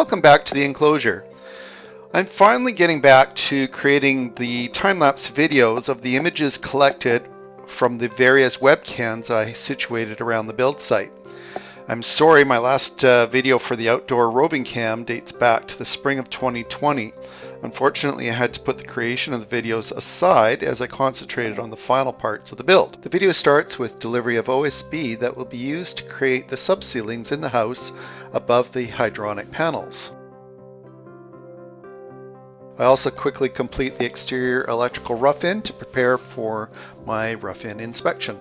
welcome back to the enclosure. I'm finally getting back to creating the time-lapse videos of the images collected from the various webcams I situated around the build site. I'm sorry my last video for the outdoor roving cam dates back to the spring of 2020. Unfortunately, I had to put the creation of the videos aside as I concentrated on the final parts of the build. The video starts with delivery of OSB that will be used to create the subceilings in the house above the hydronic panels. I also quickly complete the exterior electrical rough-in to prepare for my rough-in inspection.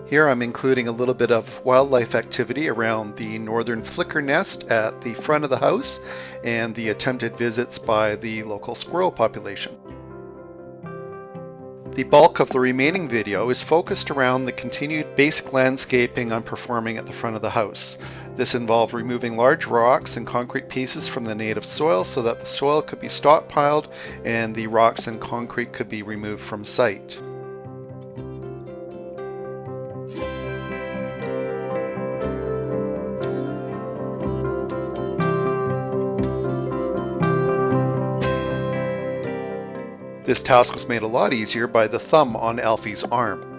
Here I'm including a little bit of wildlife activity around the northern flicker nest at the front of the house and the attempted visits by the local squirrel population. The bulk of the remaining video is focused around the continued basic landscaping I'm performing at the front of the house. This involved removing large rocks and concrete pieces from the native soil so that the soil could be stockpiled and the rocks and concrete could be removed from site. This task was made a lot easier by the thumb on Alfie's arm.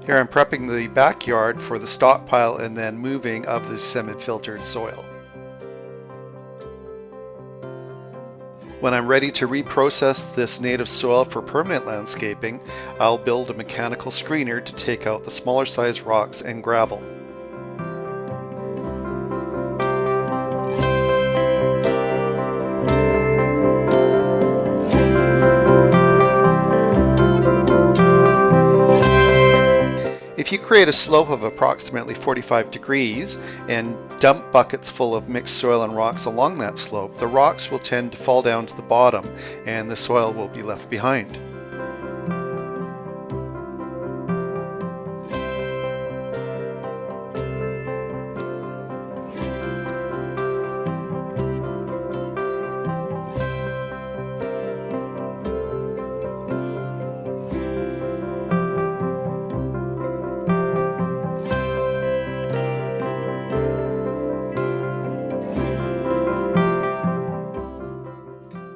Here I'm prepping the backyard for the stockpile and then moving of the semi-filtered soil. When I'm ready to reprocess this native soil for permanent landscaping, I'll build a mechanical screener to take out the smaller size rocks and gravel. If you create a slope of approximately 45 degrees and dump buckets full of mixed soil and rocks along that slope, the rocks will tend to fall down to the bottom and the soil will be left behind.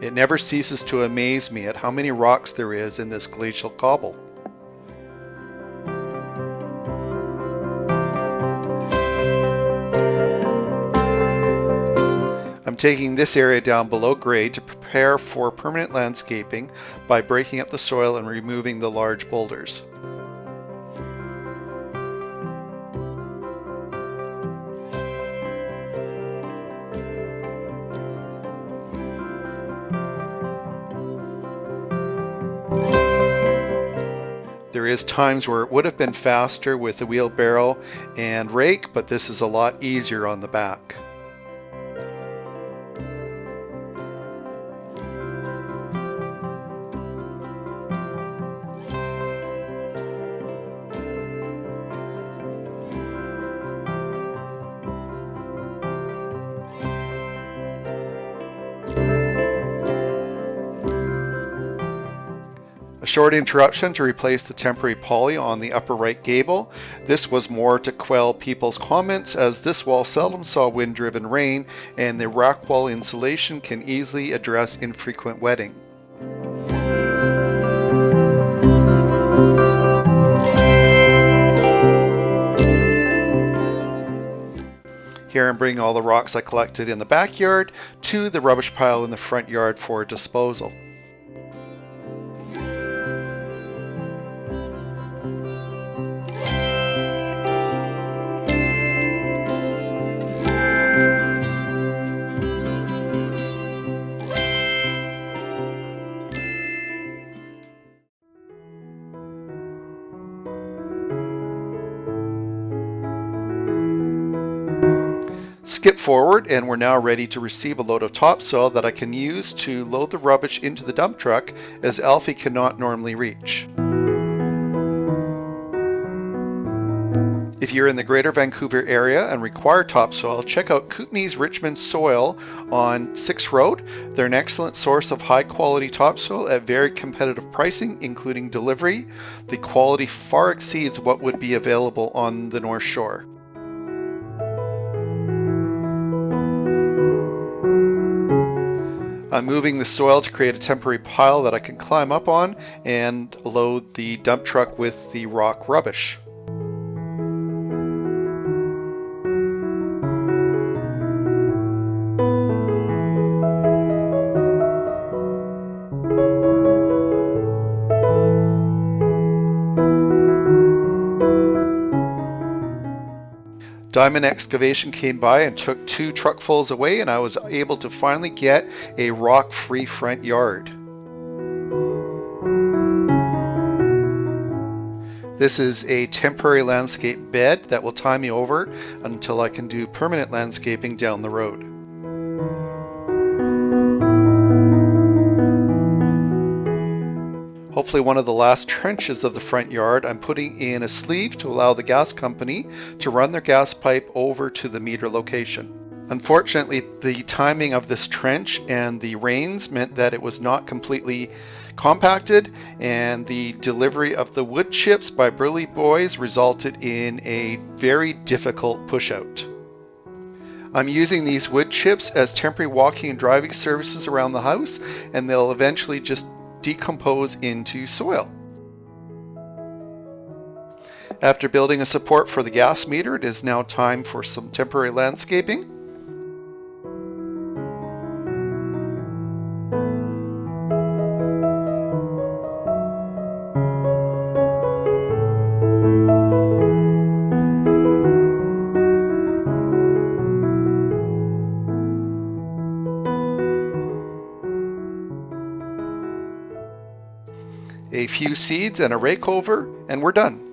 It never ceases to amaze me at how many rocks there is in this glacial cobble. I'm taking this area down below grade to prepare for permanent landscaping by breaking up the soil and removing the large boulders. There is times where it would have been faster with the wheelbarrow and rake, but this is a lot easier on the back. A short interruption to replace the temporary poly on the upper right gable. This was more to quell people's comments as this wall seldom saw wind-driven rain and the rock wall insulation can easily address infrequent wetting. Here I'm bringing all the rocks I collected in the backyard to the rubbish pile in the front yard for disposal. Skip forward and we're now ready to receive a load of topsoil that I can use to load the rubbish into the dump truck, as Alfie cannot normally reach. If you're in the Greater Vancouver area and require topsoil, check out Kutny Richmond Soils on 6th Road. They're an excellent source of high quality topsoil at very competitive pricing, including delivery. The quality far exceeds what would be available on the North Shore. I'm moving the soil to create a temporary pile that I can climb up on and load the dump truck with the rock rubbish. Diamond Excavation came by and took 2 truckfuls away, and I was able to finally get a rock-free front yard. This is a temporary landscape bed that will tie me over until I can do permanent landscaping down the road. Hopefully one of the last trenches of the front yard, I'm putting in a sleeve to allow the gas company to run their gas pipe over to the meter location. Unfortunately, the timing of this trench and the rains meant that it was not completely compacted, and the delivery of the wood chips by Burley Boys resulted in a very difficult push-out. I'm using these wood chips as temporary walking and driving surfaces around the house, and they'll eventually just decompose into soil. After building a support for the gas meter, it is now time for some temporary landscaping. A few seeds and a rake over, and we're done.